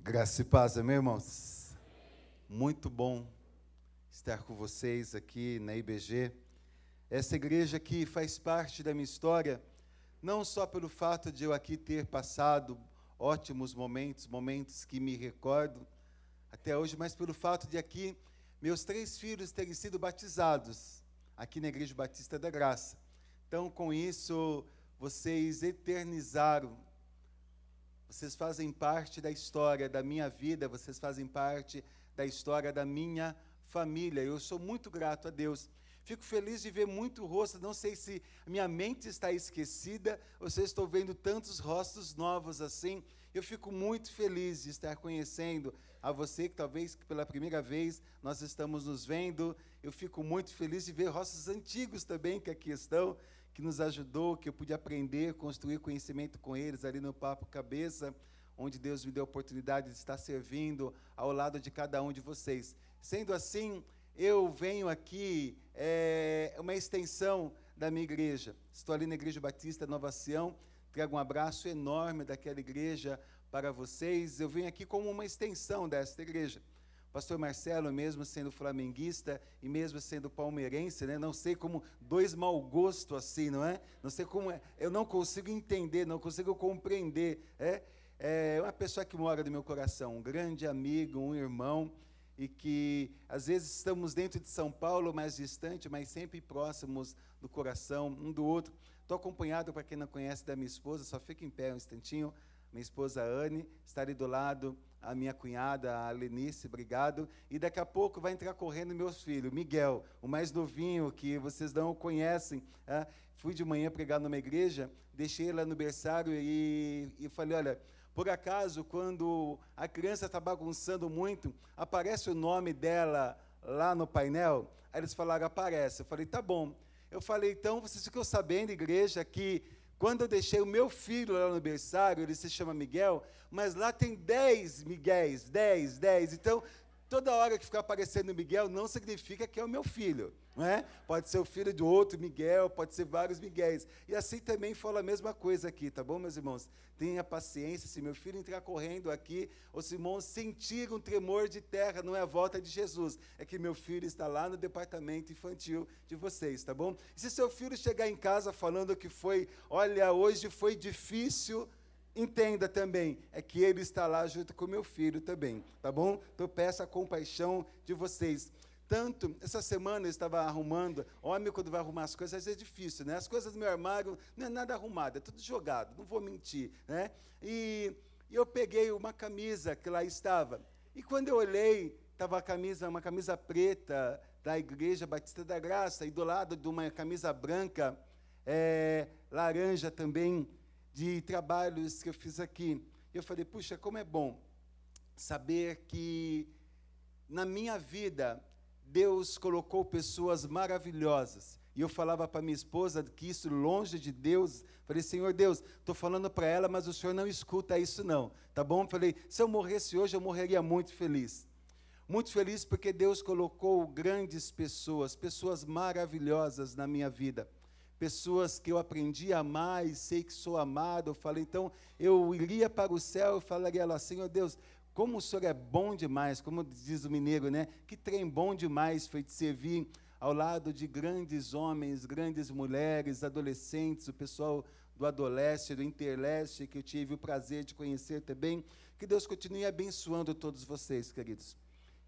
Graça e paz, amém, irmãos? Muito bom estar com vocês aqui na IBG. Essa igreja que faz parte da minha história, não só pelo fato de eu aqui ter passado ótimos momentos que me recordo até hoje, mas pelo fato de aqui meus 3 filhos terem sido batizados aqui na Igreja Batista da Graça. Então, com isso, vocês eternizaram. Vocês fazem parte da história da minha vida, vocês fazem parte da história da minha família. Eu sou muito grato a Deus. Fico feliz de ver muito rosto, não sei se minha mente está esquecida, ou se eu estou vendo tantos rostos novos assim. Eu fico muito feliz de estar conhecendo a você, que talvez pela primeira vez nós estamos nos vendo. Eu fico muito feliz de ver rostos antigos também que aqui estão, que nos ajudou, que eu pude aprender, construir conhecimento com eles ali no Papo Cabeça, onde Deus me deu a oportunidade de estar servindo ao lado de cada um de vocês. Sendo assim, eu venho aqui, uma extensão da minha igreja. Estou ali na Igreja Batista Nova Sião, trago um abraço enorme daquela igreja para vocês. Eu venho aqui como uma extensão desta igreja. Pastor Marcelo, mesmo sendo flamenguista e mesmo sendo palmeirense, né? Não sei como 2 mau gosto assim, não é? Não sei como é. Eu não consigo entender, não consigo compreender. É uma pessoa que mora no meu coração, um grande amigo, um irmão, e que às vezes estamos dentro de São Paulo, mais distante, mas sempre próximos do coração um do outro. Estou acompanhado, para quem não conhece, da minha esposa, só fica em pé um instantinho. Minha esposa Anne, está ali do lado, a minha cunhada, a Lenice, obrigado. E daqui a pouco vai entrar correndo meu filho, Miguel, o mais novinho, que vocês não conhecem. Fui de manhã pregar numa igreja, deixei ele lá no berçário e falei, olha, por acaso, quando a criança está bagunçando muito, aparece o nome dela lá no painel? Aí eles falaram, aparece. Eu falei, tá bom. Eu falei, então, vocês ficam sabendo, igreja, que quando eu deixei o meu filho lá no berçário, ele se chama Miguel, mas lá tem 10 Miguéis, 10. Então, toda hora que ficar aparecendo Miguel, não significa que é o meu filho, não é? Pode ser o filho de outro Miguel, pode ser vários Miguéis. E assim também fala a mesma coisa aqui, tá bom, meus irmãos? Tenha paciência, se meu filho entrar correndo aqui, ou se irmãos sentir um tremor de terra, não é a volta de Jesus, é que meu filho está lá no departamento infantil de vocês, tá bom? E se seu filho chegar em casa falando que foi, olha, hoje foi difícil, entenda também, é que ele está lá junto com meu filho também, tá bom? Então peço a compaixão de vocês. Tanto, essa semana eu estava arrumando, homem quando vai arrumar as coisas, às vezes é difícil, né? As coisas do meu armário não é nada arrumado, é tudo jogado, não vou mentir, né? E eu peguei uma camisa que lá estava, e quando eu olhei, estava uma camisa preta da Igreja Batista da Graça, e do lado de uma camisa branca, laranja também, de trabalhos que eu fiz aqui. Eu falei, puxa, como é bom saber que na minha vida Deus colocou pessoas maravilhosas. E eu falava para minha esposa que isso longe de Deus, falei, Senhor Deus, estou falando para ela, mas o Senhor não escuta isso não, tá bom? Falei, se eu morresse hoje, eu morreria muito feliz. Muito feliz porque Deus colocou grandes pessoas maravilhosas na minha vida. Pessoas que eu aprendi a amar e sei que sou amado. Eu falei, então, eu iria para o céu e falaria lá, Senhor Deus, como o Senhor é bom demais, como diz o mineiro, né? Que trem bom demais foi te servir ao lado de grandes homens, grandes mulheres, adolescentes, o pessoal do Adoleste, do Interleste, que eu tive o prazer de conhecer também. Que Deus continue abençoando todos vocês, queridos.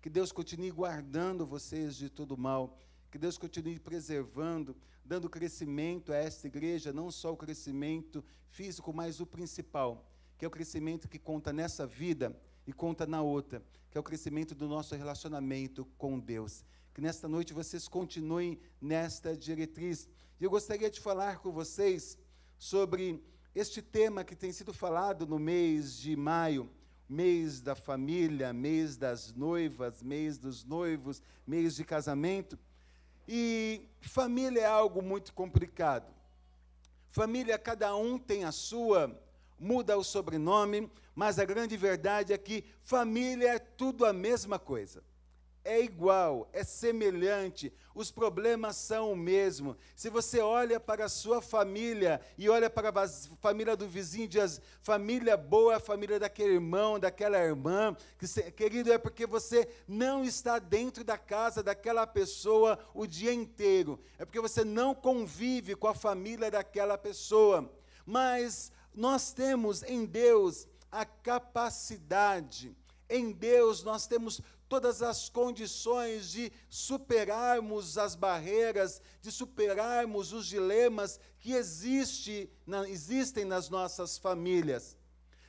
Que Deus continue guardando vocês de todo mal. Que Deus continue preservando, dando crescimento a esta igreja, não só o crescimento físico, mas o principal, que é o crescimento que conta nessa vida e conta na outra, que é o crescimento do nosso relacionamento com Deus. Que nesta noite vocês continuem nesta diretriz. E eu gostaria de falar com vocês sobre este tema que tem sido falado no mês de maio, mês da família, mês das noivas, mês dos noivos, mês de casamento. E família é algo muito complicado. Família, cada um tem a sua, muda o sobrenome, mas a grande verdade é que família é tudo a mesma coisa. é igual, é semelhante, os problemas são o mesmo. Se você olha para a sua família e olha para a família do vizinho e diz, família boa, a família daquele irmão, daquela irmã, querido, é porque você não está dentro da casa daquela pessoa o dia inteiro, é porque você não convive com a família daquela pessoa. Mas nós temos em Deus a capacidade, em Deus nós temos todas as condições de superarmos as barreiras, de superarmos os dilemas que existem nas nossas famílias.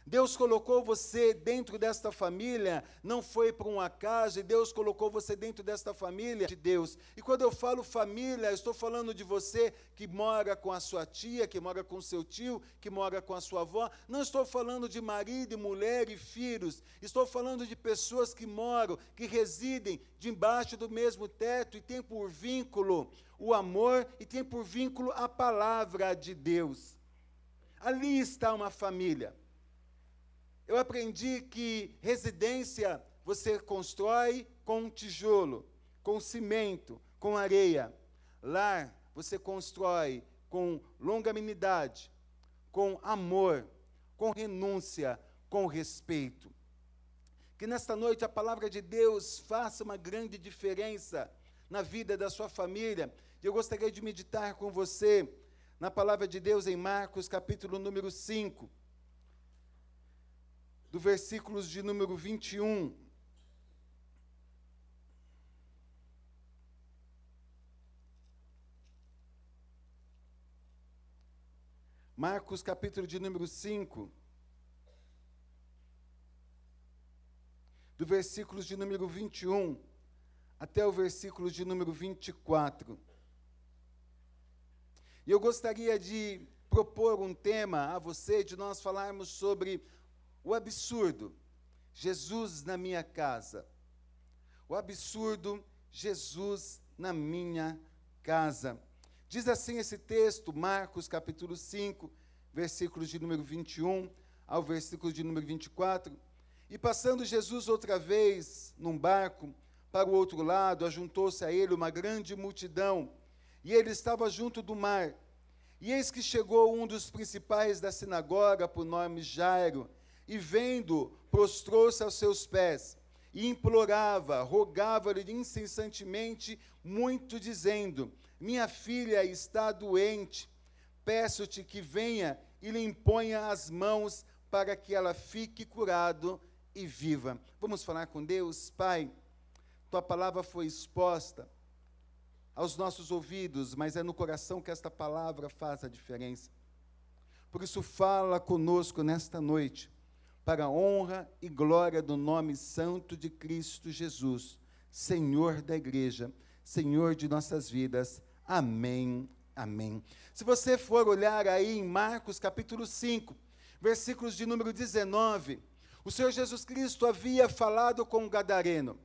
Deus colocou você dentro desta família, não foi por um acaso, e Deus colocou você dentro desta família de Deus. E quando eu falo família, eu estou falando de você que mora com a sua tia, que mora com o seu tio, que mora com a sua avó. Não estou falando de marido e mulher e filhos. Estou falando de pessoas que moram, que residem debaixo do mesmo teto e têm por vínculo o amor e têm por vínculo a palavra de Deus. Ali está uma família. Eu aprendi que residência você constrói com tijolo, com cimento, com areia. Lar você constrói com longanimidade, com amor, com renúncia, com respeito. Que nesta noite a palavra de Deus faça uma grande diferença na vida da sua família. Eu gostaria de meditar com você na palavra de Deus em Marcos, capítulo número 5. Do versículos de número 21. Marcos, capítulo de número 5. Do versículos de número 21 até o versículo de número 24. E eu gostaria de propor um tema a você, de nós falarmos sobre o absurdo, Jesus na minha casa. O absurdo, Jesus na minha casa. Diz assim esse texto, Marcos capítulo 5, versículos de número 21 ao versículo de número 24. E passando Jesus outra vez num barco para o outro lado, ajuntou-se a ele uma grande multidão, e ele estava junto do mar. E eis que chegou um dos principais da sinagoga, por nome Jairo, e vendo, prostrou-se aos seus pés, e implorava, rogava-lhe incessantemente muito, dizendo, minha filha está doente, peço-te que venha e lhe imponha as mãos, para que ela fique curado e viva. Vamos falar com Deus? Pai, tua palavra foi exposta aos nossos ouvidos, mas é no coração que esta palavra faz a diferença. Por isso fala conosco nesta noite, para a honra e glória do nome santo de Cristo Jesus, Senhor da igreja, Senhor de nossas vidas. Amém, amém. Se você for olhar aí em Marcos capítulo 5, versículos de número 19, o Senhor Jesus Cristo havia falado com o gadareno.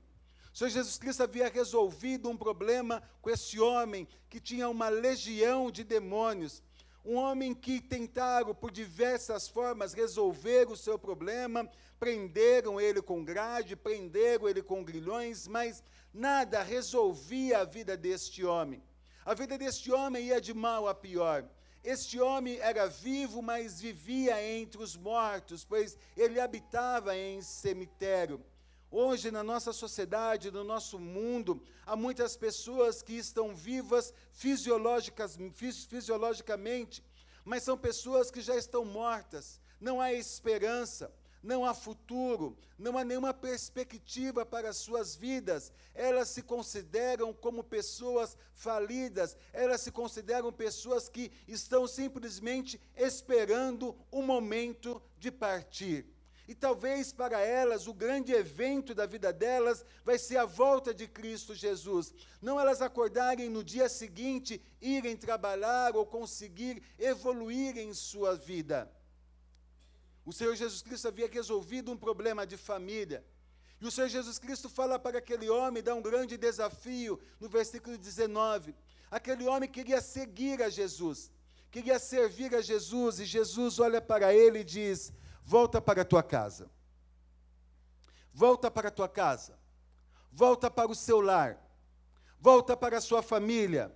O Senhor Jesus Cristo havia resolvido um problema com esse homem que tinha uma legião de demônios. Um homem que tentaram, por diversas formas, resolver o seu problema, prenderam ele com grade, prenderam ele com grilhões, mas nada resolvia a vida deste homem. A vida deste homem ia de mal a pior. Este homem era vivo, mas vivia entre os mortos, pois ele habitava em cemitério. Hoje, na nossa sociedade, no nosso mundo, há muitas pessoas que estão vivas fisiologicamente, mas são pessoas que já estão mortas. Não há esperança, não há futuro, não há nenhuma perspectiva para as suas vidas. Elas se consideram como pessoas falidas, elas se consideram pessoas que estão simplesmente esperando o momento de partir. E talvez para elas o grande evento da vida delas vai ser a volta de Cristo Jesus. Não elas acordarem no dia seguinte, irem trabalhar ou conseguir evoluir em sua vida. O Senhor Jesus Cristo havia resolvido um problema de família. E o Senhor Jesus Cristo fala para aquele homem, dá um grande desafio no versículo 19. Aquele homem queria seguir a Jesus, queria servir a Jesus, e Jesus olha para ele e diz: volta para a tua casa. Volta para a tua casa. volta para o seu lar, volta para a sua família,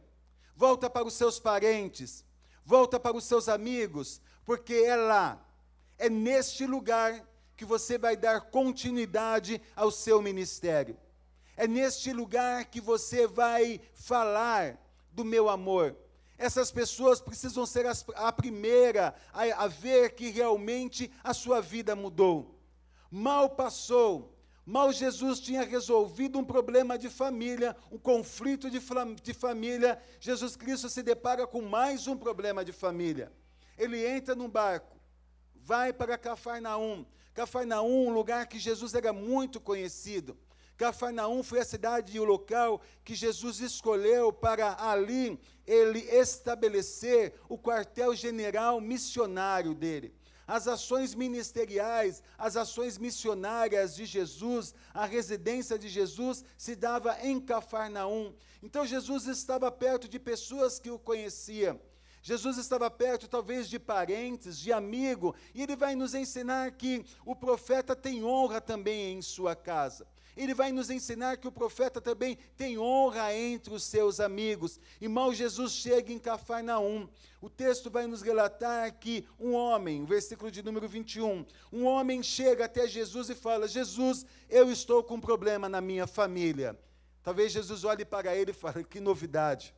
volta para os seus parentes, volta para os seus amigos, porque é lá, é neste lugar que você vai dar continuidade ao seu ministério. É neste lugar que você vai falar do meu amor. Essas pessoas precisam ser a primeira a ver que realmente a sua vida mudou. Mal passou, mal Jesus tinha resolvido um problema de família, um conflito de família, Jesus Cristo se depara com mais um problema de família. Ele entra num barco, vai para Cafarnaum. Cafarnaum, um lugar que Jesus era muito conhecido. Cafarnaum foi a cidade e o local que Jesus escolheu para ali ele estabelecer o quartel-general missionário dele. As ações ministeriais, as ações missionárias de Jesus, a residência de Jesus se dava em Cafarnaum. Então Jesus estava perto de pessoas que o conheciam. Jesus estava perto, talvez, de parentes, de amigo, e ele vai nos ensinar que o profeta tem honra também em sua casa. Ele vai nos ensinar que o profeta também tem honra entre os seus amigos. E mal Jesus chega em Cafarnaum, o texto vai nos relatar que um homem, o versículo de número 21, um homem chega até Jesus e fala: Jesus, eu estou com um problema na minha família. Talvez Jesus olhe para ele e fale: que novidade.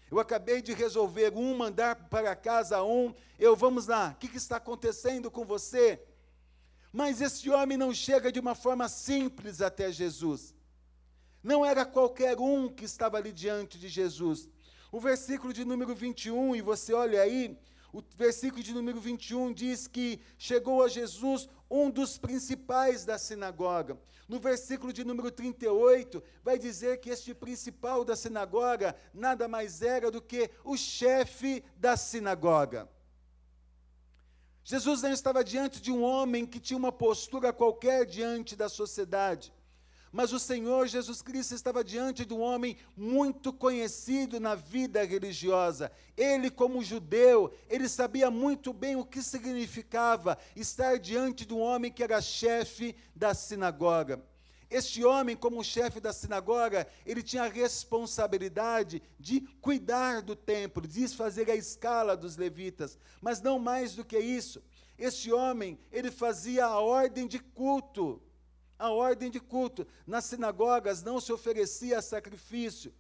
Eu acabei de resolver mandar para casa vamos lá, o que está acontecendo com você? Mas esse homem não chega de uma forma simples até Jesus. Não era qualquer um que estava ali diante de Jesus. O versículo de número 21, e você olha aí, o versículo de número 21 diz que chegou a Jesus um dos principais da sinagoga. No versículo de número 38, vai dizer que este principal da sinagoga nada mais era do que o chefe da sinagoga. Jesus não estava diante de um homem que tinha uma postura qualquer diante da sociedade, mas o Senhor Jesus Cristo estava diante de um homem muito conhecido na vida religiosa. Ele, como judeu, ele sabia muito bem o que significava estar diante de um homem que era chefe da sinagoga. Este homem, como chefe da sinagoga, ele tinha a responsabilidade de cuidar do templo, de fazer a escala dos levitas, mas não mais do que isso. Este homem, ele fazia a ordem de culto. A ordem de culto. Nas sinagogas não se oferecia sacrifício.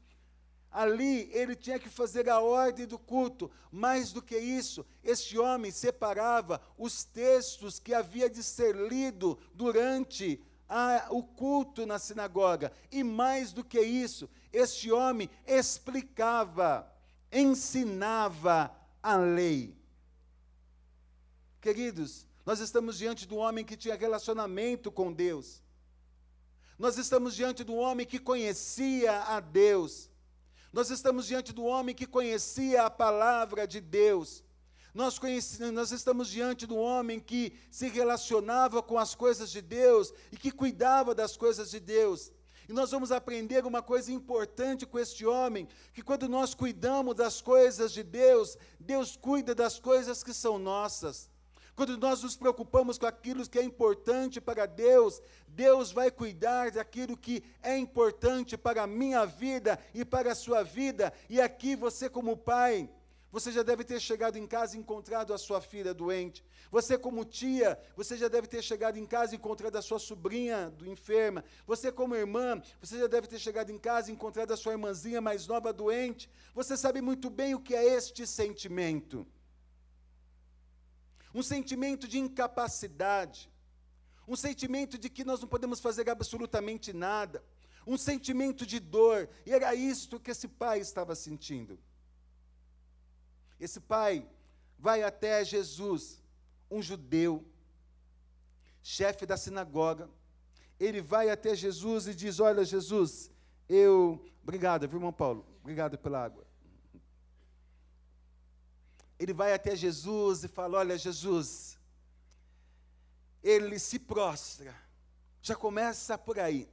Ali ele tinha que fazer a ordem do culto. Mais do que isso, este homem separava os textos que havia de ser lido durante o culto na sinagoga. E mais do que isso, este homem explicava, ensinava a lei. Queridos, nós estamos diante de um homem que tinha relacionamento com Deus. Nós estamos diante de um homem que conhecia a Deus. Nós estamos diante do homem que conhecia a palavra de Deus. Nós estamos diante de um homem que se relacionava com as coisas de Deus e que cuidava das coisas de Deus. E nós vamos aprender uma coisa importante com este homem, que quando nós cuidamos das coisas de Deus, Deus cuida das coisas que são nossas. Quando nós nos preocupamos com aquilo que é importante para Deus, Deus vai cuidar daquilo que é importante para a minha vida e para a sua vida. E aqui você, como pai, você já deve ter chegado em casa e encontrado a sua filha doente. Você, como tia, você já deve ter chegado em casa e encontrado a sua sobrinha enferma. Você, como irmã, você já deve ter chegado em casa e encontrado a sua irmãzinha mais nova doente. Você sabe muito bem o que é este sentimento. Um sentimento de incapacidade, um sentimento de que nós não podemos fazer absolutamente nada, um sentimento de dor, e era isto que esse pai estava sentindo. Esse pai vai até Jesus, um judeu, chefe da sinagoga. Ele vai até Jesus e diz: olha, Jesus, obrigado, viu, irmão Paulo? Obrigado pela água. Ele vai até Jesus e fala: olha, Jesus, ele se prostra. Já começa por aí.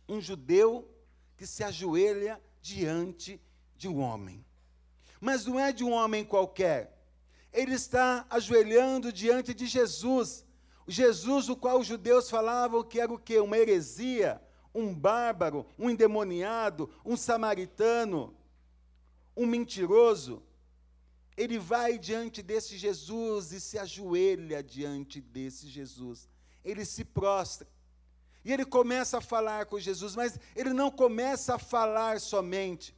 Um judeu que se ajoelha diante de um homem. Mas não é de um homem qualquer. Ele está ajoelhando diante de Jesus. Jesus, o qual os judeus falavam que era o quê? Uma heresia, um bárbaro, um endemoniado, um samaritano, um mentiroso, ele vai diante desse Jesus e se ajoelha diante desse Jesus. Ele se prostra. E ele começa a falar com Jesus, mas ele não começa a falar somente.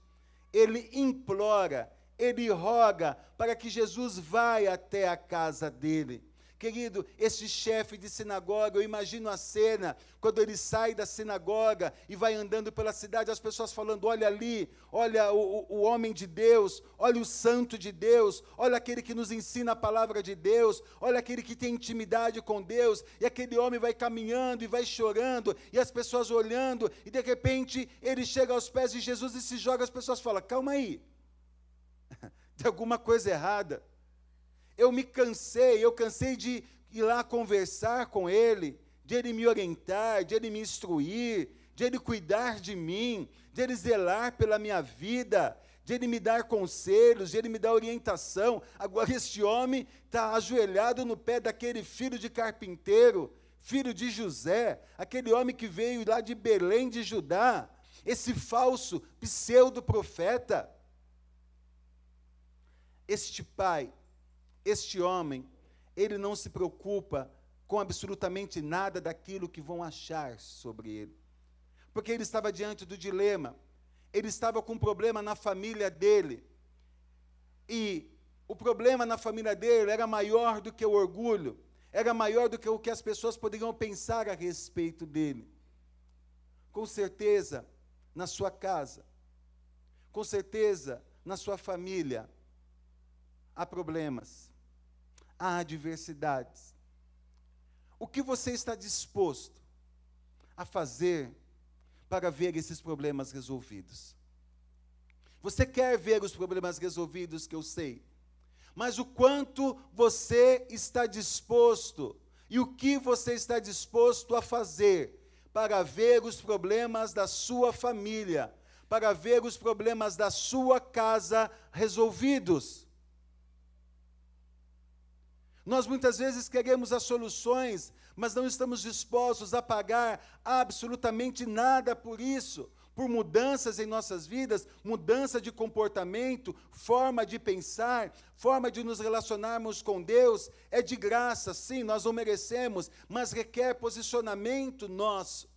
Ele implora, ele roga para que Jesus vá até a casa dele. Querido, esse chefe de sinagoga, eu imagino a cena, quando ele sai da sinagoga e vai andando pela cidade, as pessoas falando, olha ali, olha o homem de Deus, olha o santo de Deus, olha aquele que nos ensina a palavra de Deus, olha aquele que tem intimidade com Deus, e aquele homem vai caminhando e vai chorando, e as pessoas olhando, e de repente ele chega aos pés de Jesus e se joga, as pessoas falam, calma aí, tem alguma coisa errada. Eu cansei de ir lá conversar com ele, de ele me orientar, de ele me instruir, de ele cuidar de mim, de ele zelar pela minha vida, de ele me dar conselhos, de ele me dar orientação. Agora este homem está ajoelhado no pé daquele filho de carpinteiro, filho de José, aquele homem que veio lá de Belém de Judá, esse falso pseudo-profeta. Este pai, este homem, ele não se preocupa com absolutamente nada daquilo que vão achar sobre ele. Porque ele estava diante do dilema, ele estava com um problema na família dele. E o problema na família dele era maior do que o orgulho, era maior do que o que as pessoas poderiam pensar a respeito dele. Com certeza, na sua casa, com certeza, na sua família, há problemas. Há adversidades. O que você está disposto a fazer para ver esses problemas resolvidos? Você quer ver os problemas resolvidos, que eu sei, mas o quanto você está disposto e o que você está disposto a fazer para ver os problemas da sua família, para ver os problemas da sua casa resolvidos? Nós muitas vezes queremos as soluções, mas não estamos dispostos a pagar absolutamente nada por isso, por mudanças em nossas vidas, mudança de comportamento, forma de pensar, forma de nos relacionarmos com Deus. É de graça, sim, nós não merecemos, mas requer posicionamento nosso.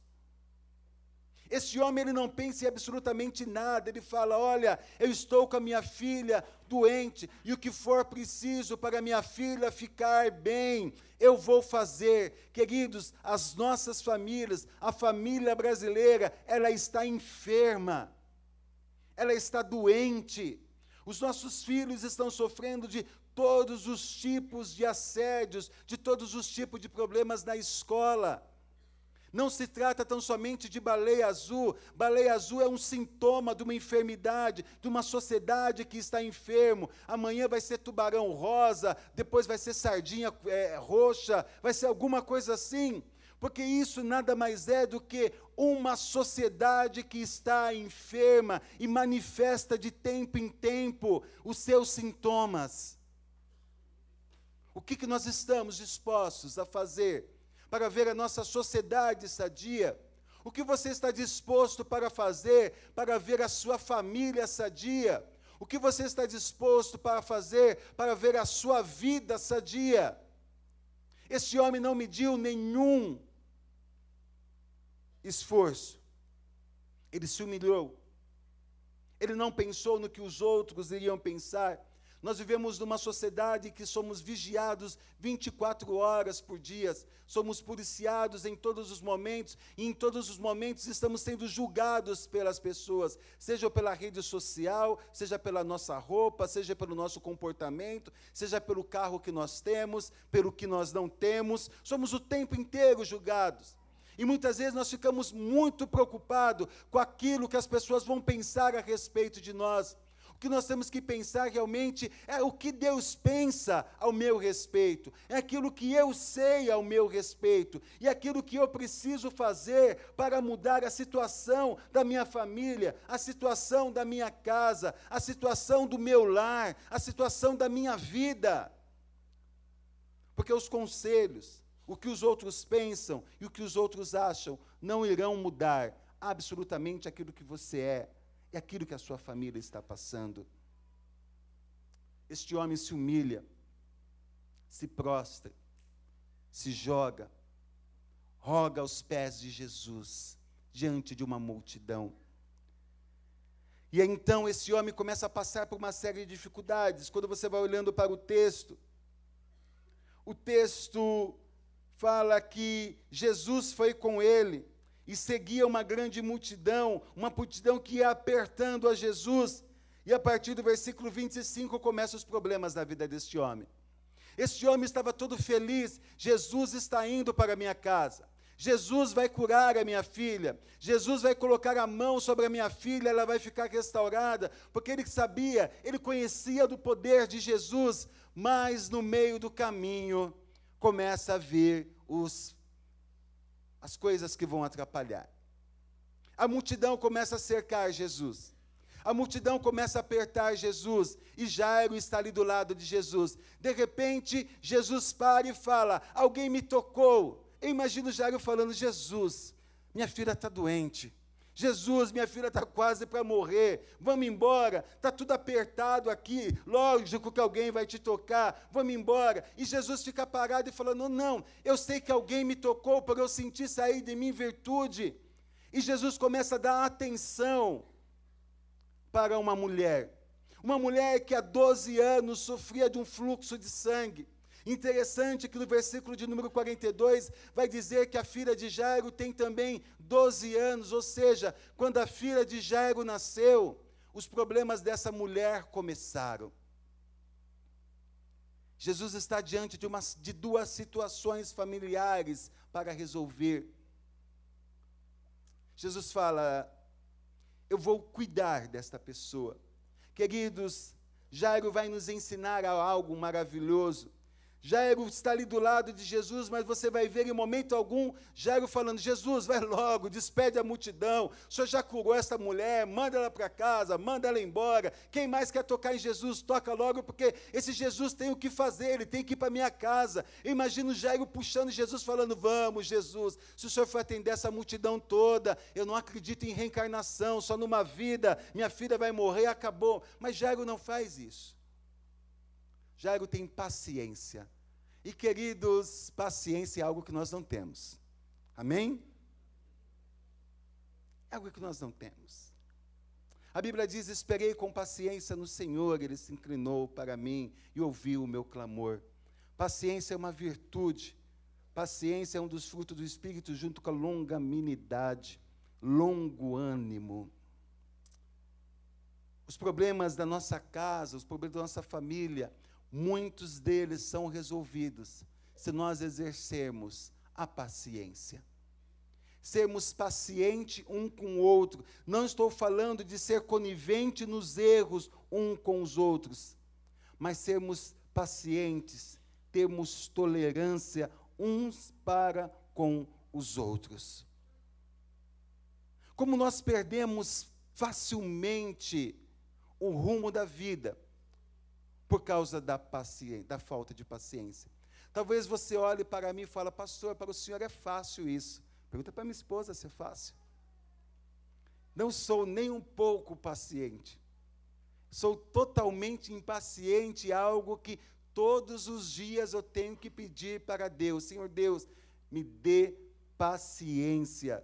Esse homem, ele não pensa em absolutamente nada, ele fala, olha, eu estou com a minha filha doente, e o que for preciso para minha filha ficar bem, eu vou fazer. Queridos, as nossas famílias, a família brasileira, ela está enferma, ela está doente, os nossos filhos estão sofrendo de todos os tipos de assédios, de todos os tipos de problemas na escola. Não se trata tão somente de baleia azul. Baleia azul é um sintoma de uma enfermidade, de uma sociedade que está enfermo. Amanhã vai ser tubarão rosa, depois vai ser sardinha roxa, vai ser alguma coisa assim. Porque isso nada mais é do que uma sociedade que está enferma e manifesta de tempo em tempo os seus sintomas. O que nós estamos dispostos a fazer para ver a nossa sociedade sadia? O que você está disposto para fazer para ver a sua família sadia? O que você está disposto para fazer para ver a sua vida sadia? Este homem não mediu nenhum esforço. Ele se humilhou. Ele não pensou no que os outros iriam pensar. Nós vivemos numa sociedade que somos vigiados 24 horas por dia, somos policiados em todos os momentos, e em todos os momentos estamos sendo julgados pelas pessoas, seja pela rede social, seja pela nossa roupa, seja pelo nosso comportamento, seja pelo carro que nós temos, pelo que nós não temos, somos o tempo inteiro julgados. E muitas vezes nós ficamos muito preocupados com aquilo que as pessoas vão pensar a respeito de nós. O que nós temos que pensar realmente é o que Deus pensa ao meu respeito, é aquilo que eu sei ao meu respeito, e aquilo que eu preciso fazer para mudar a situação da minha família, a situação da minha casa, a situação do meu lar, a situação da minha vida. Porque os conselhos, o que os outros pensam e o que os outros acham, não irão mudar absolutamente aquilo que você é e aquilo que a sua família está passando. Este homem se humilha, se prostra, se joga, roga aos pés de Jesus, diante de uma multidão. E então esse homem começa a passar por uma série de dificuldades. Quando você vai olhando para o texto fala que Jesus foi com ele e seguia uma grande multidão, uma multidão que ia apertando a Jesus. E a partir do versículo 25 começam os problemas da vida deste homem. Este homem estava todo feliz, Jesus está indo para a minha casa. Jesus vai curar a minha filha, Jesus vai colocar a mão sobre a minha filha, ela vai ficar restaurada, porque ele sabia, ele conhecia do poder de Jesus, mas no meio do caminho começa a vir as coisas que vão atrapalhar. A multidão começa a cercar Jesus, a multidão começa a apertar Jesus, e Jairo está ali do lado de Jesus. De repente, Jesus para e fala: alguém me tocou. Eu imagino Jairo falando: Jesus, minha filha está doente. Jesus, minha filha está quase para morrer. Vamos embora, está tudo apertado aqui. Lógico que alguém vai te tocar. Vamos embora. E Jesus fica parado e falando: não, eu sei que alguém me tocou, porque eu senti sair de mim virtude. E Jesus começa a dar atenção para uma mulher que há 12 anos sofria de um fluxo de sangue. Interessante que no versículo de número 42 vai dizer que a filha de Jairo tem também 12 anos, ou seja, quando a filha de Jairo nasceu, os problemas dessa mulher começaram. Jesus está diante de duas situações familiares para resolver. Jesus fala: eu vou cuidar desta pessoa. Queridos, Jairo vai nos ensinar algo maravilhoso. Jairo está ali do lado de Jesus, mas você vai ver em momento algum Jairo falando: Jesus, vai logo, despede a multidão, o Senhor já curou essa mulher, manda ela para casa, manda ela embora. Quem mais quer tocar em Jesus, toca logo, porque esse Jesus tem o que fazer, ele tem que ir para a minha casa. Eu imagino Jairo puxando Jesus, falando: vamos, Jesus, se o Senhor for atender essa multidão toda, eu não acredito em reencarnação, só numa vida, minha filha vai morrer, acabou. Mas Jairo não faz isso. Jairo tem paciência. E, queridos, paciência é algo que nós não temos. Amém? É algo que nós não temos. A Bíblia diz: esperei com paciência no Senhor, ele se inclinou para mim e ouviu o meu clamor. Paciência é uma virtude. Paciência é um dos frutos do Espírito, junto com a longanimidade, longo ânimo. Os problemas da nossa casa, os problemas da nossa família, muitos deles são resolvidos se nós exercermos a paciência. Sermos pacientes um com o outro. Não estou falando de ser conivente nos erros um com os outros, mas sermos pacientes, termos tolerância uns para com os outros. Como nós perdemos facilmente o rumo da vida, por causa da falta de paciência. Talvez você olhe para mim e fale: pastor, para o senhor é fácil isso. Pergunta para minha esposa se é fácil. Não sou nem um pouco paciente. Sou totalmente impaciente, algo que todos os dias eu tenho que pedir para Deus: Senhor Deus, me dê paciência.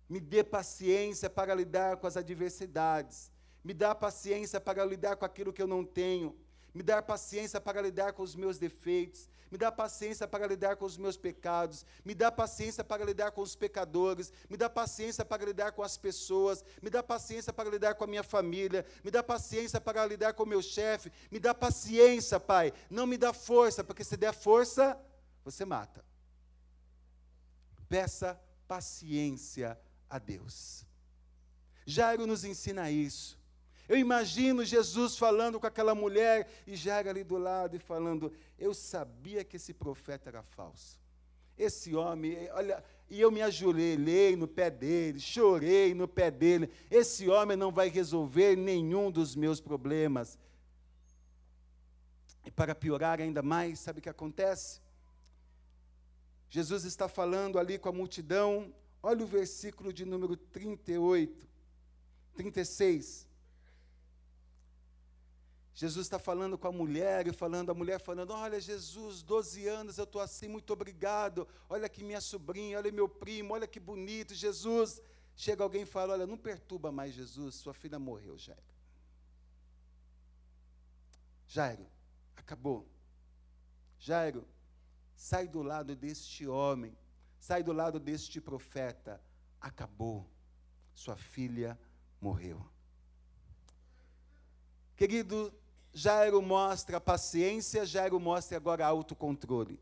Me dê paciência para lidar com as adversidades. Me dá paciência para lidar com aquilo que eu não tenho. Me dá paciência para lidar com os meus defeitos. Me dá paciência para lidar com os meus pecados. Me dá paciência para lidar com os pecadores. Me dá paciência para lidar com as pessoas. Me dá paciência para lidar com a minha família. Me dá paciência para lidar com o meu chefe. Me dá paciência, Pai. Não me dá força, porque se der força, você mata. Peça paciência a Deus. Jairo nos ensina isso. Eu imagino Jesus falando com aquela mulher e Jairo ali do lado e falando: eu sabia que esse profeta era falso. Esse homem, olha, e eu me ajoelhei no pé dele, chorei no pé dele. Esse homem não vai resolver nenhum dos meus problemas. E para piorar ainda mais, sabe o que acontece? Jesus está falando ali com a multidão, Olha o versículo de número 38, 36. Jesus está falando com a mulher, a mulher falando, olha, Jesus, 12 anos, eu estou assim, muito obrigado. Olha aqui minha sobrinha, olha meu primo, olha que bonito, Jesus. Chega alguém e fala, olha, não perturba mais Jesus, sua filha morreu, Jairo. Jairo, acabou. Jairo, sai do lado deste homem, sai do lado deste profeta. Acabou, sua filha morreu. Querido, Jairo mostra paciência, Jairo mostra agora autocontrole.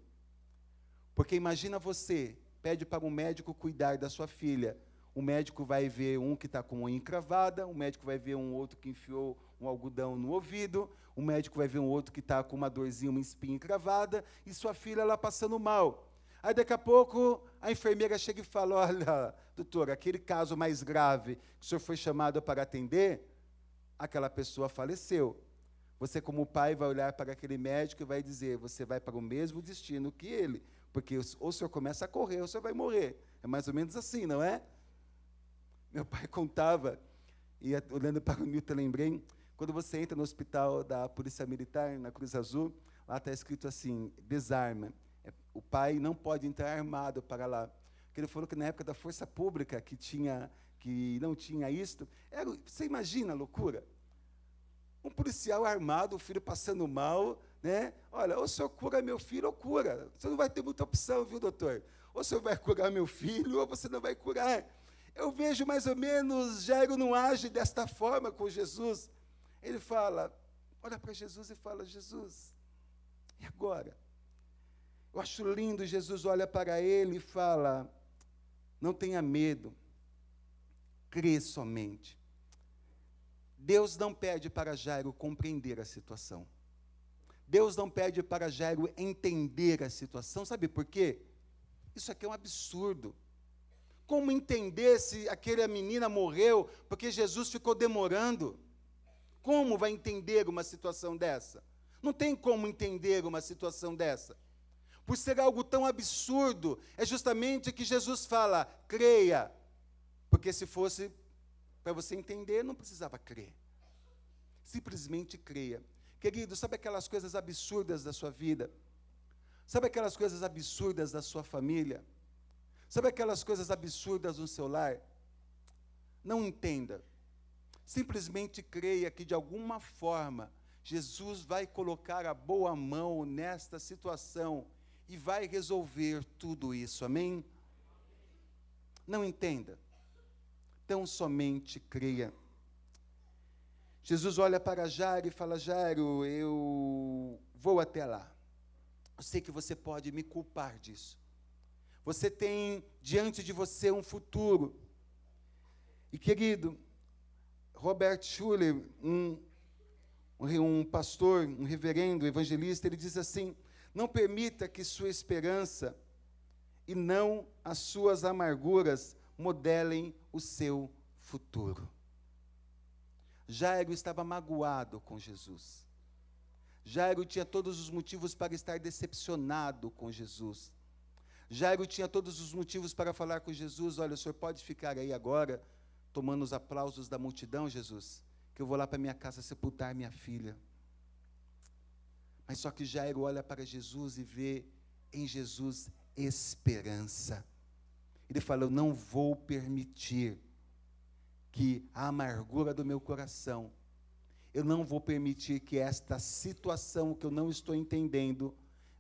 Porque imagina você, pede para um médico cuidar da sua filha. O médico vai ver um que está com a unha encravada, o médico vai ver um outro que enfiou um algodão no ouvido, o médico vai ver um outro que está com uma dorzinha, uma espinha encravada, e sua filha lá passando mal. Aí daqui a pouco a enfermeira chega e fala, olha, doutor, aquele caso mais grave que o senhor foi chamado para atender, aquela pessoa faleceu. Você, como pai, vai olhar para aquele médico e vai dizer, você vai para o mesmo destino que ele, porque ou o senhor começa a correr, ou o senhor vai morrer. É mais ou menos assim, não é? Meu pai contava, e olhando para o Newton, lembrei, quando você entra no hospital da Polícia Militar, na Cruz Azul, lá está escrito assim, desarma. O pai não pode entrar armado para lá. Porque ele falou que na época da Força Pública, que não tinha isto, você imagina a loucura? Um policial armado, o filho passando mal, né? Olha, ou o senhor cura meu filho, ou cura. Você não vai ter muita opção, viu, doutor? Ou o senhor vai curar meu filho, ou você não vai curar. Eu vejo mais ou menos, Jairo não age desta forma com Jesus. Ele fala, olha para Jesus e fala, Jesus, e agora? Eu acho lindo, Jesus olha para ele e fala, não tenha medo, crê somente. Deus não pede para Jairo compreender a situação. Deus não pede para Jairo entender a situação. Sabe por quê? Isso aqui é um absurdo. Como entender se aquela menina morreu porque Jesus ficou demorando? Como vai entender uma situação dessa? Não tem como entender uma situação dessa. Por ser algo tão absurdo, é justamente que Jesus fala, creia. Porque se fosse para você entender, não precisava crer. Simplesmente creia. Querido, sabe aquelas coisas absurdas da sua vida? Sabe aquelas coisas absurdas da sua família? Sabe aquelas coisas absurdas no seu lar? Não entenda. Simplesmente creia que, de alguma forma, Jesus vai colocar a boa mão nesta situação e vai resolver tudo isso. Amém? Não entenda. Então, somente creia. Jesus olha para Jairo e fala, Jairo, eu vou até lá. Eu sei que você pode me culpar disso. Você tem diante de você um futuro. E, querido, Robert Schuller, um pastor, um reverendo, evangelista, ele diz assim, não permita que sua esperança e não as suas amarguras modelem o seu futuro. Jairo estava magoado com Jesus. Jairo tinha todos os motivos para estar decepcionado com Jesus. Jairo tinha todos os motivos para falar com Jesus, olha, o senhor pode ficar aí agora, tomando os aplausos da multidão, Jesus, que eu vou lá para minha casa sepultar minha filha. Mas só que Jairo olha para Jesus e vê em Jesus esperança. Ele fala, eu não vou permitir que a amargura do meu coração, eu não vou permitir que esta situação que eu não estou entendendo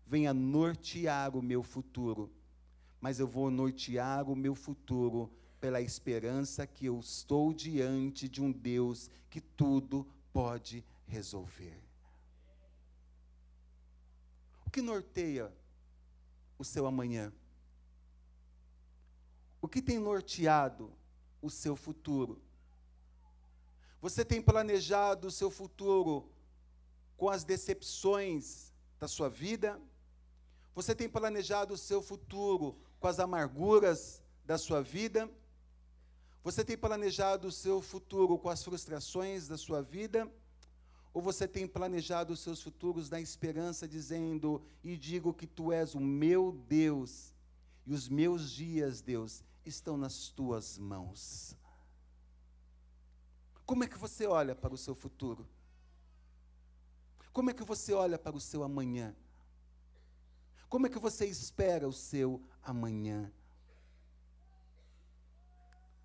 venha nortear o meu futuro, mas eu vou nortear o meu futuro pela esperança que eu estou diante de um Deus que tudo pode resolver. O que norteia o seu amanhã? O que tem norteado o seu futuro? Você tem planejado o seu futuro com as decepções da sua vida? Você tem planejado o seu futuro com as amarguras da sua vida? Você tem planejado o seu futuro com as frustrações da sua vida? Ou você tem planejado os seus futuros na esperança, dizendo, e digo que tu és o meu Deus, e os meus dias, Deus, estão nas tuas mãos. Como é que você olha para o seu futuro? Como é que você olha para o seu amanhã? Como é que você espera o seu amanhã?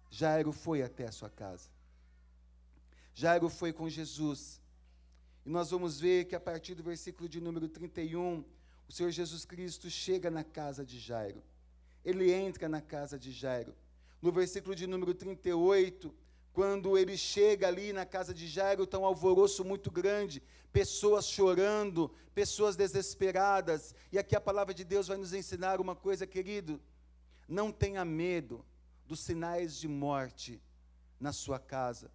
Jairo foi até a sua casa. Jairo foi com Jesus. E nós vamos ver que a partir do versículo de número 31, o Senhor Jesus Cristo chega na casa de Jairo. Ele entra na casa de Jairo. No versículo de número 38, quando ele chega ali na casa de Jairo, está um alvoroço muito grande, pessoas chorando, pessoas desesperadas. E aqui a palavra de Deus vai nos ensinar uma coisa, querido. Não tenha medo dos sinais de morte na sua casa.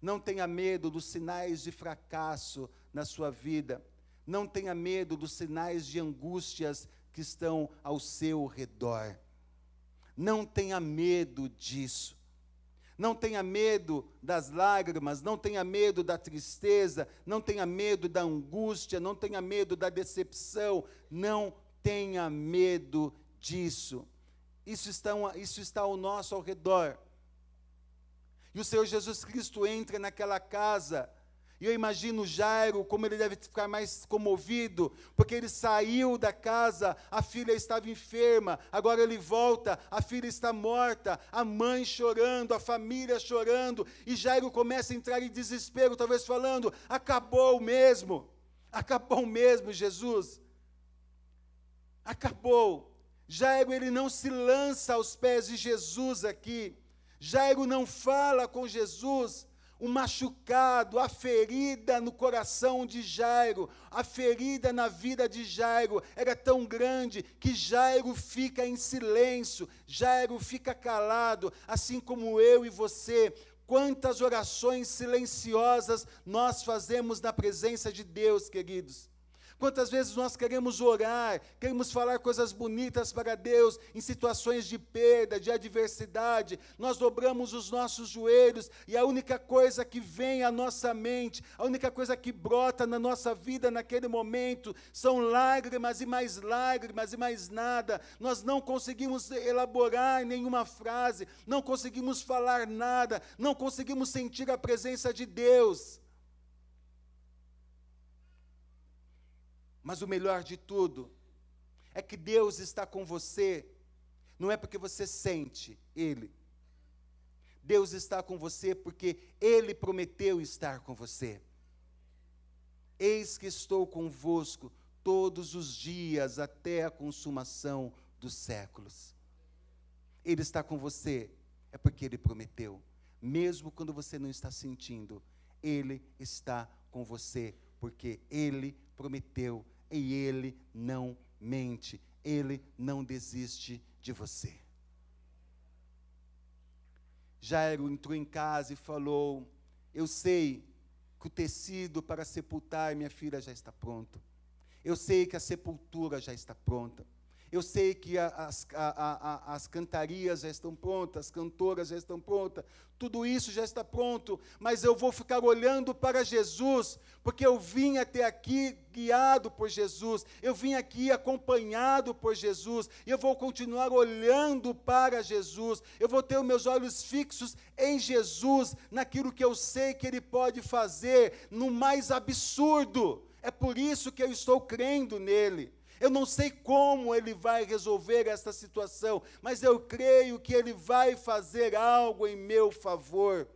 Não tenha medo dos sinais de fracasso na sua vida. Não tenha medo dos sinais de angústias que estão ao seu redor. Não tenha medo disso. Não tenha medo das lágrimas, não tenha medo da tristeza, não tenha medo da angústia, não tenha medo da decepção, não tenha medo disso. Isso está ao nosso redor. E o Senhor Jesus Cristo entra naquela casa, e eu imagino Jairo, como ele deve ficar mais comovido, porque ele saiu da casa, a filha estava enferma, agora ele volta, a filha está morta, a mãe chorando, a família chorando, e Jairo começa a entrar em desespero, talvez falando, acabou mesmo, Jesus, acabou. Jairo, ele não se lança aos pés de Jesus aqui, Jairo não fala com Jesus. O machucado, a ferida no coração de Jairo, a ferida na vida de Jairo era tão grande que Jairo fica em silêncio, Jairo fica calado, assim como eu e você. Quantas orações silenciosas nós fazemos na presença de Deus, queridos. Quantas vezes nós queremos orar, queremos falar coisas bonitas para Deus, em situações de perda, de adversidade, nós dobramos os nossos joelhos, e a única coisa que vem à nossa mente, a única coisa que brota na nossa vida naquele momento, são lágrimas e mais nada. Nós não conseguimos elaborar nenhuma frase, não conseguimos falar nada, não conseguimos sentir a presença de Deus. Mas o melhor de tudo é que Deus está com você, não é porque você sente Ele. Deus está com você porque Ele prometeu estar com você. Eis que estou convosco todos os dias até a consumação dos séculos. Ele está com você, é porque Ele prometeu. Mesmo quando você não está sentindo, Ele está com você, porque Ele prometeu. E Ele não mente, Ele não desiste de você. Jairo entrou em casa e falou, eu sei que o tecido para sepultar minha filha já está pronto. Eu sei que a sepultura já está pronta. Eu sei que as cantarias já estão prontas, as cantoras já estão prontas, tudo isso já está pronto, mas eu vou ficar olhando para Jesus, porque eu vim até aqui guiado por Jesus, eu vim aqui acompanhado por Jesus, e eu vou continuar olhando para Jesus, eu vou ter os meus olhos fixos em Jesus, naquilo que eu sei que Ele pode fazer, no mais absurdo. É por isso que eu estou crendo nele. Eu não sei como Ele vai resolver esta situação, mas eu creio que Ele vai fazer algo em meu favor.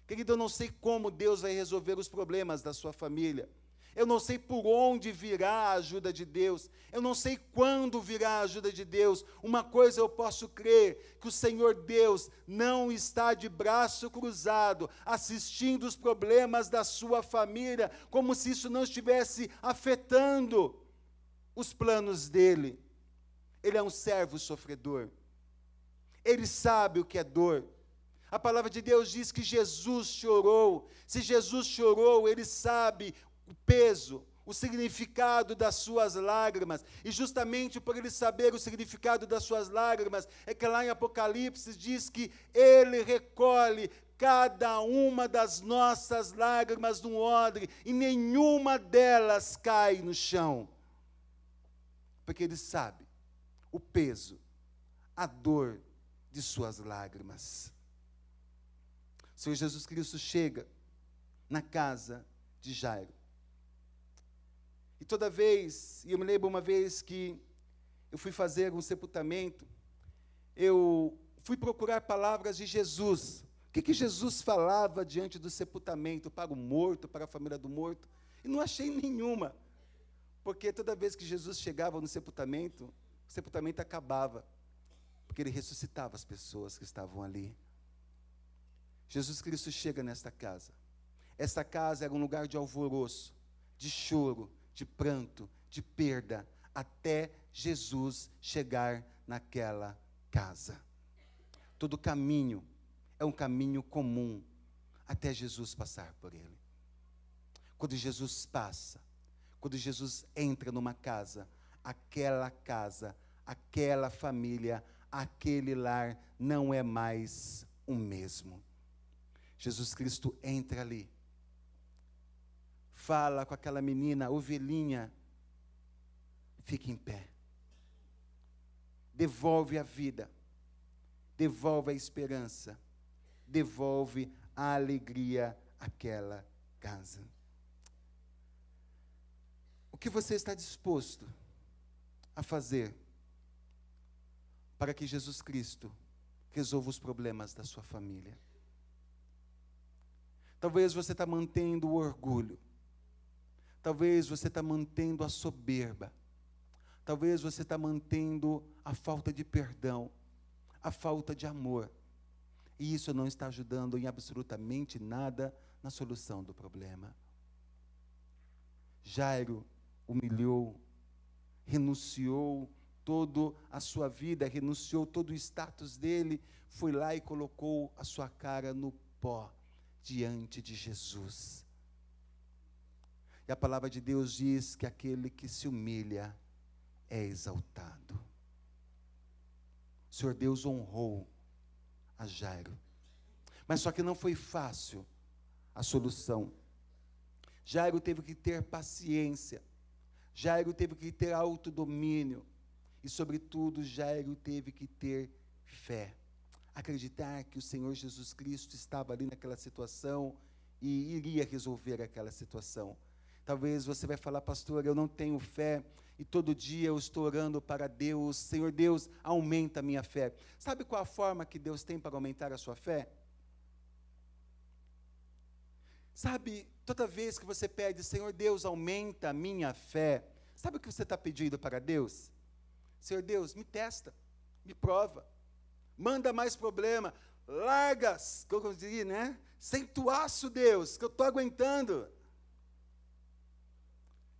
Querido, eu não sei como Deus vai resolver os problemas da sua família. Eu não sei por onde virá a ajuda de Deus. Eu não sei quando virá a ajuda de Deus. Uma coisa eu posso crer, que o Senhor Deus não está de braço cruzado, assistindo os problemas da sua família, como se isso não estivesse afetando os planos dele. Ele é um servo sofredor. Ele sabe o que é dor. A palavra de Deus diz que Jesus chorou. Se Jesus chorou, Ele sabe o peso, o significado das suas lágrimas. E justamente por Ele saber o significado das suas lágrimas, é que lá em Apocalipse diz que Ele recolhe cada uma das nossas lágrimas num odre, e nenhuma delas cai no chão. Porque Ele sabe o peso, a dor de suas lágrimas. O Senhor Jesus Cristo chega na casa de Jairo. E toda vez, e eu me lembro uma vez que eu fui fazer um sepultamento, eu fui procurar palavras de Jesus. O que Jesus falava diante do sepultamento, para o morto, para a família do morto? E não achei nenhuma, porque toda vez que Jesus chegava no sepultamento, o sepultamento acabava, porque ele ressuscitava as pessoas que estavam ali. Jesus Cristo chega nesta casa. Esta casa era um lugar de alvoroço, de choro, de pranto, de perda, até Jesus chegar naquela casa. Todo caminho é um caminho comum, até Jesus passar por ele. Quando Jesus passa, quando Jesus entra numa casa, aquela família, aquele lar não é mais o mesmo. Jesus Cristo entra ali, fala com aquela menina, ovelhinha, fica em pé, devolve a vida, devolve a esperança, devolve a alegria àquela casa. O que você está disposto a fazer para que Jesus Cristo resolva os problemas da sua família? Talvez você está mantendo o orgulho, talvez você está mantendo a soberba, talvez você está mantendo a falta de perdão, a falta de amor, e isso não está ajudando em absolutamente nada na solução do problema. Jairo humilhou, renunciou toda a sua vida, renunciou todo o status dele, foi lá e colocou a sua cara no pó, diante de Jesus. E a palavra de Deus diz que aquele que se humilha é exaltado. O Senhor Deus honrou a Jairo. Mas só que não foi fácil a solução. Jairo teve que ter paciência. Jairo teve que ter autodomínio. E, sobretudo, Jairo teve que ter fé. Acreditar que o Senhor Jesus Cristo estava ali naquela situação e iria resolver aquela situação. Talvez você vai falar, pastor, eu não tenho fé e todo dia eu estou orando para Deus, Senhor Deus, aumenta a minha fé. Sabe qual a forma que Deus tem para aumentar a sua fé? Sabe, toda vez que você pede, Senhor Deus, aumenta a minha fé, sabe o que você está pedindo para Deus? Senhor Deus, me testa, me prova. Manda mais problema, larga, como eu diria, né? Sem tuaço, Deus, que eu estou aguentando.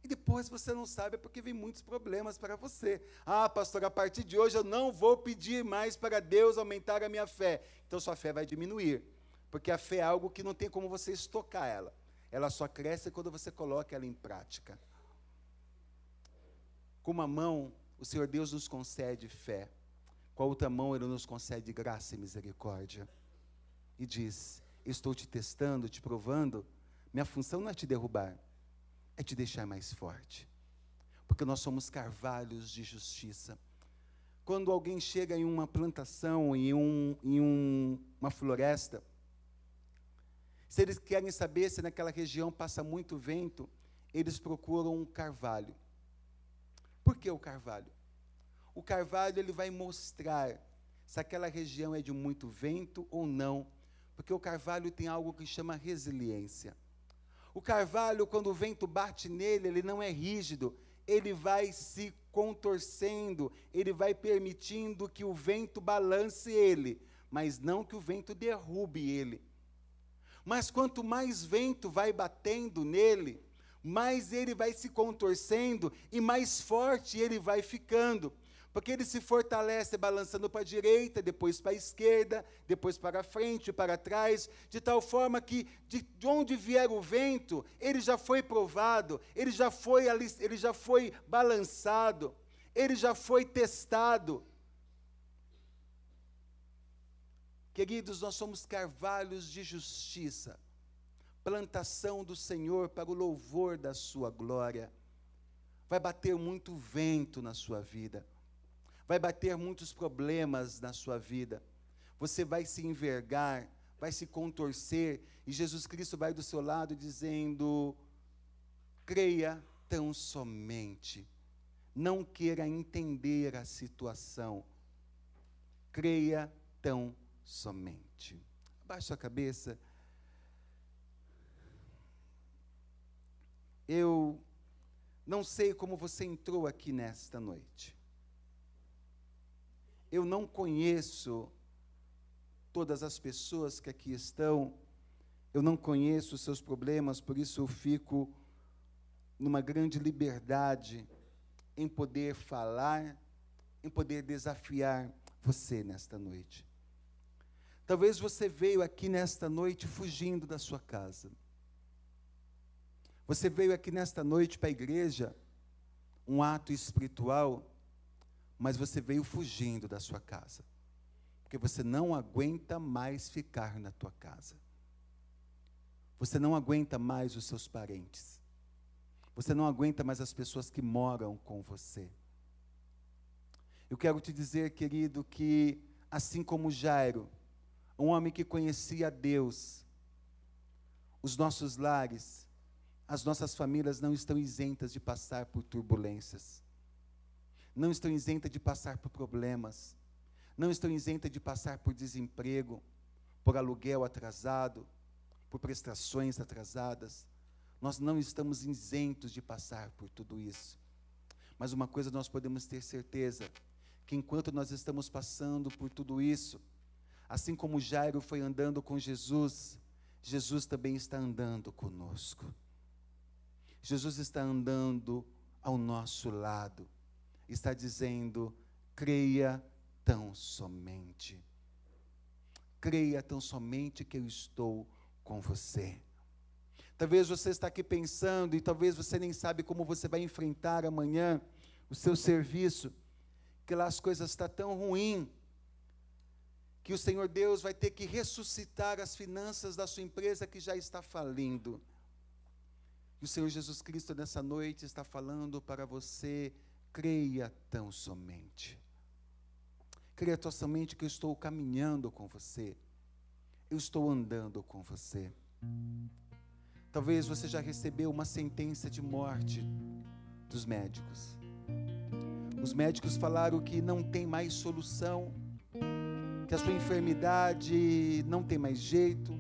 E depois você não sabe, porque vem muitos problemas para você. Ah, pastor, a partir de hoje eu não vou pedir mais para Deus aumentar a minha fé. Então sua fé vai diminuir, porque a fé é algo que não tem como você estocar ela. Ela só cresce quando você coloca ela em prática. Com uma mão, o Senhor Deus nos concede fé. Com a outra mão, Ele nos concede graça e misericórdia. E diz, estou te testando, te provando, minha função não é te derrubar, é te deixar mais forte. Porque nós somos carvalhos de justiça. Quando alguém chega em uma plantação, uma floresta, se eles querem saber se naquela região passa muito vento, eles procuram um carvalho. Por que o carvalho? O carvalho ele vai mostrar se aquela região é de muito vento ou não, porque o carvalho tem algo que chama resiliência. O carvalho, quando o vento bate nele, ele não é rígido, ele vai se contorcendo, ele vai permitindo que o vento balance ele, mas não que o vento derrube ele. Mas quanto mais vento vai batendo nele, mais ele vai se contorcendo e mais forte ele vai ficando. Porque ele se fortalece balançando para a direita, depois para a esquerda, depois para frente, para trás, de tal forma que de onde vier o vento, ele já foi provado, ele já foi balançado, ele já foi testado. Queridos, nós somos carvalhos de justiça, plantação do Senhor para o louvor da sua glória. Vai bater muito vento na sua vida. Vai bater muitos problemas na sua vida, você vai se envergar, vai se contorcer, e Jesus Cristo vai do seu lado dizendo: creia tão somente, não queira entender a situação, creia tão somente. Abaixe sua cabeça. Eu não sei como você entrou aqui nesta noite. Eu não conheço todas as pessoas que aqui estão, eu não conheço os seus problemas, por isso eu fico numa grande liberdade em poder falar, em poder desafiar você nesta noite. Talvez você veio aqui nesta noite fugindo da sua casa. Você veio aqui nesta noite para a igreja, um ato espiritual, mas você veio fugindo da sua casa, porque você não aguenta mais ficar na tua casa. Você não aguenta mais os seus parentes. Você não aguenta mais as pessoas que moram com você. Eu quero te dizer, querido, que assim como Jairo, um homem que conhecia Deus, os nossos lares, as nossas famílias não estão isentas de passar por turbulências. Não estão isentas de passar por problemas, não estão isentas de passar por desemprego, por aluguel atrasado, por prestações atrasadas. Nós não estamos isentos de passar por tudo isso. Mas uma coisa nós podemos ter certeza, que enquanto nós estamos passando por tudo isso, assim como Jairo foi andando com Jesus, Jesus também está andando conosco. Jesus está andando ao nosso lado. Está dizendo: creia tão somente. Creia tão somente que eu estou com você. Talvez você está aqui pensando, e talvez você nem sabe como você vai enfrentar amanhã o seu serviço, que lá as coisas estão tão ruins, que o Senhor Deus vai ter que ressuscitar as finanças da sua empresa que já está falindo. E o Senhor Jesus Cristo nessa noite está falando para você: creia tão somente. Creia tão somente que eu estou caminhando com você. Eu estou andando com você. Talvez você já recebeu uma sentença de morte dos médicos. Os médicos falaram que não tem mais solução, que a sua enfermidade não tem mais jeito,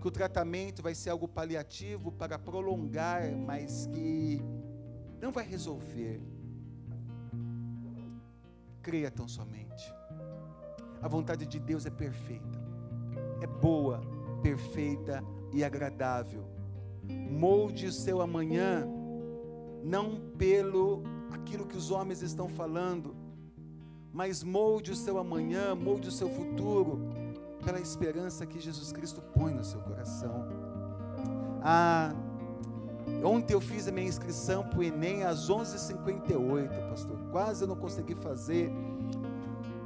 que o tratamento vai ser algo paliativo para prolongar, mas que não vai resolver. Creia tão somente. A vontade de Deus é perfeita, é boa, perfeita e agradável. Molde o seu amanhã, não pelo aquilo que os homens estão falando, mas molde o seu amanhã, molde o seu futuro, pela esperança que Jesus Cristo põe no seu coração. Ontem eu fiz a minha inscrição para o Enem às 11h58, pastor. Quase eu não consegui fazer.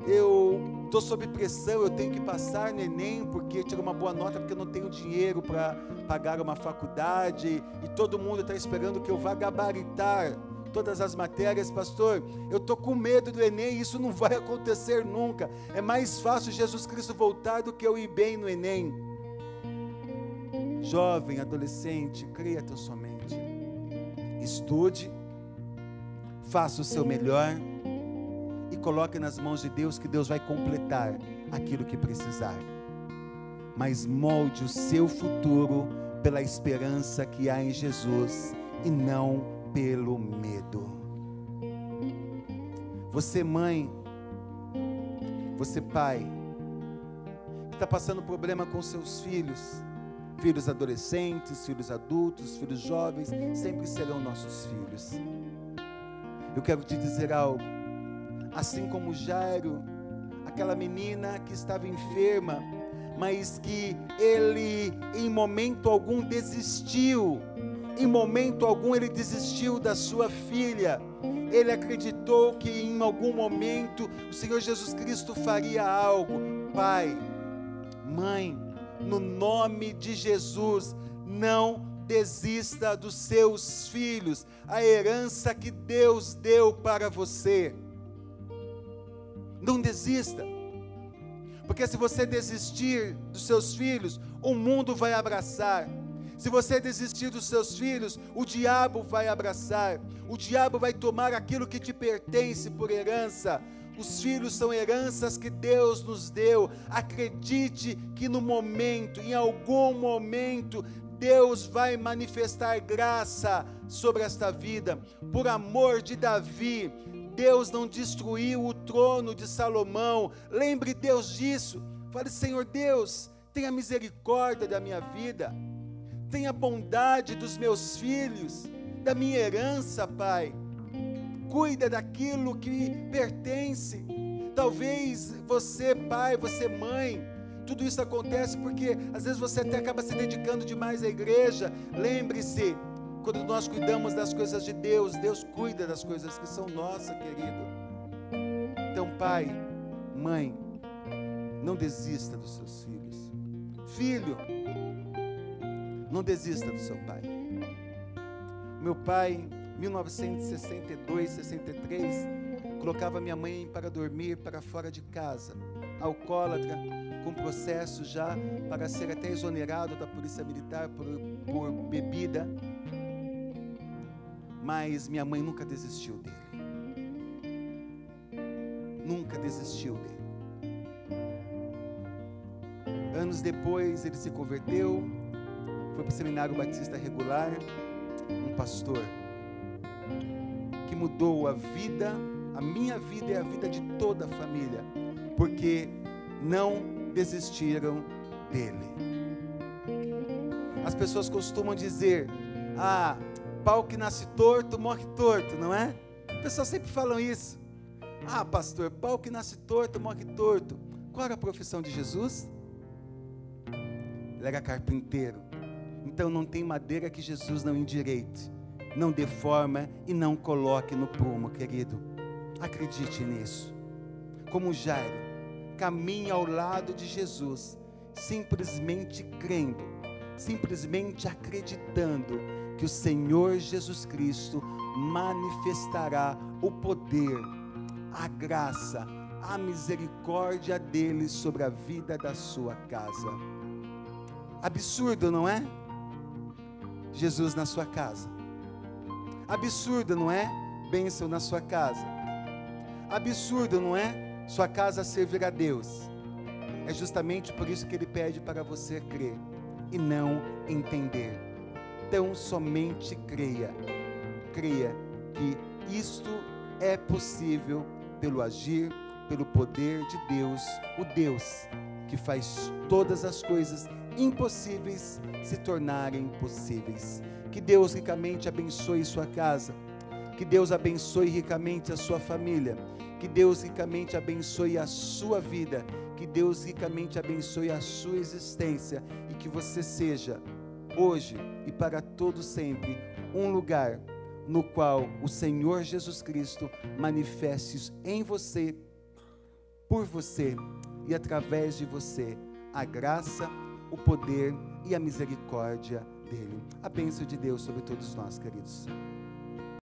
Eu estou sob pressão, eu tenho que passar no Enem, porque tirar uma boa nota, porque eu não tenho dinheiro para pagar uma faculdade, e todo mundo está esperando que eu vá gabaritar todas as matérias. Pastor, eu estou com medo do Enem, e isso não vai acontecer nunca. É mais fácil Jesus Cristo voltar do que eu ir bem no Enem. Jovem, adolescente, creia tão somente. Estude, faça o seu melhor e coloque nas mãos de Deus, que Deus vai completar aquilo que precisar. Mas molde o seu futuro pela esperança que há em Jesus e não pelo medo. Você mãe, você pai, que está passando problema com seus filhos, filhos adolescentes, filhos adultos, filhos jovens, sempre serão nossos filhos. Eu quero te dizer algo. Assim como Jairo, aquela menina que estava enferma, mas que ele em momento algum desistiu, em momento algum ele desistiu da sua filha. Ele acreditou que em algum momento o Senhor Jesus Cristo faria algo. Pai, mãe, no nome de Jesus, não desista dos seus filhos, a herança que Deus deu para você. Não desista, Porque se você desistir dos seus filhos, o mundo vai abraçar. Se você desistir dos seus filhos, o diabo vai abraçar. O diabo vai tomar aquilo que te pertence por herança. Os filhos são heranças que Deus nos deu. Acredite que no momento, em algum momento, Deus vai manifestar graça sobre esta vida. Por amor de Davi, Deus não destruiu o trono de Salomão. Lembre Deus disso. Fale: Senhor Deus, tenha misericórdia da minha vida. Tenha bondade dos meus filhos, da minha herança, Pai. Cuida daquilo que me pertence. Talvez você, pai, você, mãe, tudo isso acontece porque às vezes você até acaba se dedicando demais à igreja. Lembre-se, quando nós cuidamos das coisas de Deus, Deus cuida das coisas que são nossas, querido. Então, pai, mãe, não desista dos seus filhos. Filho, não desista do seu pai. Meu pai, 1962, 63, colocava minha mãe para dormir para fora de casa, alcoólatra, com processo já para ser até exonerado da polícia militar por bebida. Mas minha mãe nunca desistiu dele. Nunca desistiu dele. Anos depois ele se converteu, foi para o seminário batista regular, um pastor que mudou a vida, a minha vida e a vida de toda a família, porque não desistiram dele. As pessoas costumam dizer: ah, pau que nasce torto, morre torto, não é? As pessoas sempre falam isso. Ah, pastor, pau que nasce torto, morre torto. Qual era a profissão de Jesus? Ele era carpinteiro. Então não tem madeira que Jesus não endireite, não deforma e não coloque no prumo, querido. Acredite nisso. Como Jairo, caminhe ao lado de Jesus, simplesmente crendo, simplesmente acreditando que o Senhor Jesus Cristo manifestará o poder, a graça, a misericórdia dele sobre a vida da sua casa. Absurdo, não é? Jesus na sua casa. Absurdo, não é? Bênção na sua casa. Absurdo, não é? Sua casa servir a Deus. É justamente por isso que ele pede para você crer e não entender. Então somente creia. Creia que isto é possível pelo agir, pelo poder de Deus, o Deus que faz todas as coisas impossíveis se tornarem possíveis. Que Deus ricamente abençoe sua casa, que Deus abençoe ricamente a sua família, que Deus ricamente abençoe a sua vida, que Deus ricamente abençoe a sua existência, e que você seja, hoje e para todo sempre, um lugar no qual o Senhor Jesus Cristo manifeste em você, por você e através de você, a graça, o poder e a misericórdia dele. A bênção de Deus sobre todos nós, queridos.